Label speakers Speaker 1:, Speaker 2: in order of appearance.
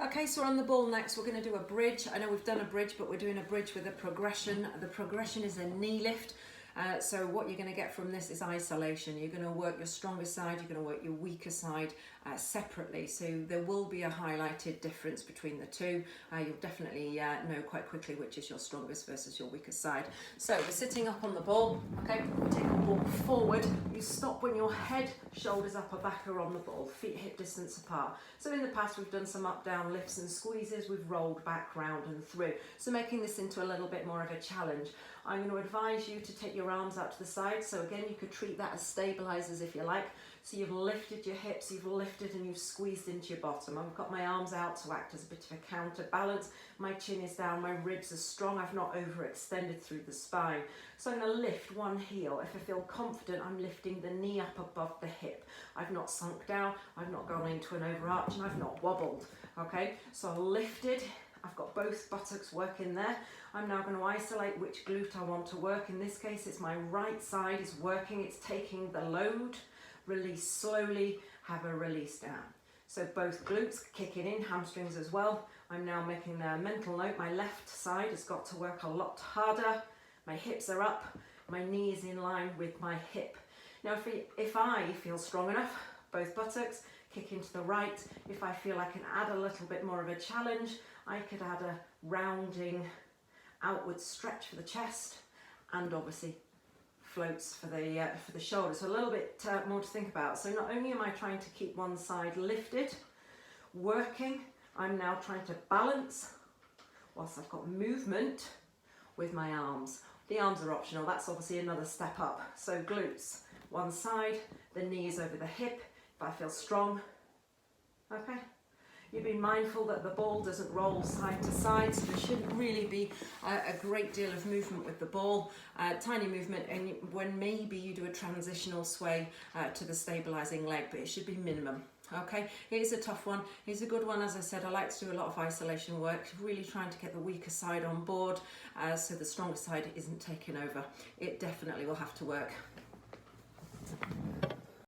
Speaker 1: Okay, so we're on the ball next. We're going to do a bridge. I know we've done a bridge, but we're doing a bridge with a progression. The progression is a knee lift. So what you're going to get from this is isolation. You're going to work your stronger side, you're going to work your weaker side separately. So there will be a highlighted difference between the two. You'll definitely know quite quickly which is your strongest versus your weakest side. So we're sitting up on the ball. Okay, take the ball forward. You stop when your head, shoulders, upper back are on the ball, feet hip distance apart. So in the past we've done some up down lifts and squeezes. We've rolled back, round and through. So making this into a little bit more of a challenge. I'm going to advise you to take your arms out to the side. So again, you could treat that as stabilizers if you like. So you've lifted your hips, you've lifted and you've squeezed into your bottom. I've got my arms out to act as a bit of a counterbalance. My chin is down, my ribs are strong. I've not overextended through the spine. So I'm going to lift one heel. If I feel confident, I'm lifting the knee up above the hip. I've not sunk down, I've not gone into an overarch, and I've not wobbled. Okay, so I've lifted. I've got both buttocks working there. I'm now going to isolate which glute I want to work. In this case, it's my right side is working. It's taking the load. Release slowly, have a release down. So both glutes kicking in, hamstrings as well. I'm now making a mental note. My left side has got to work a lot harder. My hips are up. My knee is in line with my hip. Now, if I feel strong enough, both buttocks kick into the right. If I feel I can add a little bit more of a challenge, I could add a rounding outward stretch for the chest and obviously floats for the shoulders. So a little bit more to think about. So not only am I trying to keep one side lifted, working, I'm now trying to balance whilst I've got movement with my arms. The arms are optional. That's obviously another step up. So glutes, one side, the knees over the hip. If I feel strong, okay. You've been mindful that the ball doesn't roll side to side, so there shouldn't really be a great deal of movement with the ball. Tiny movement, and when maybe you do a transitional sway to the stabilizing leg, but it should be minimum. Okay, it is a tough one. It's a good one. As I said, I like to do a lot of isolation work, really trying to get the weaker side on board so the stronger side isn't taken over. It definitely will have to work.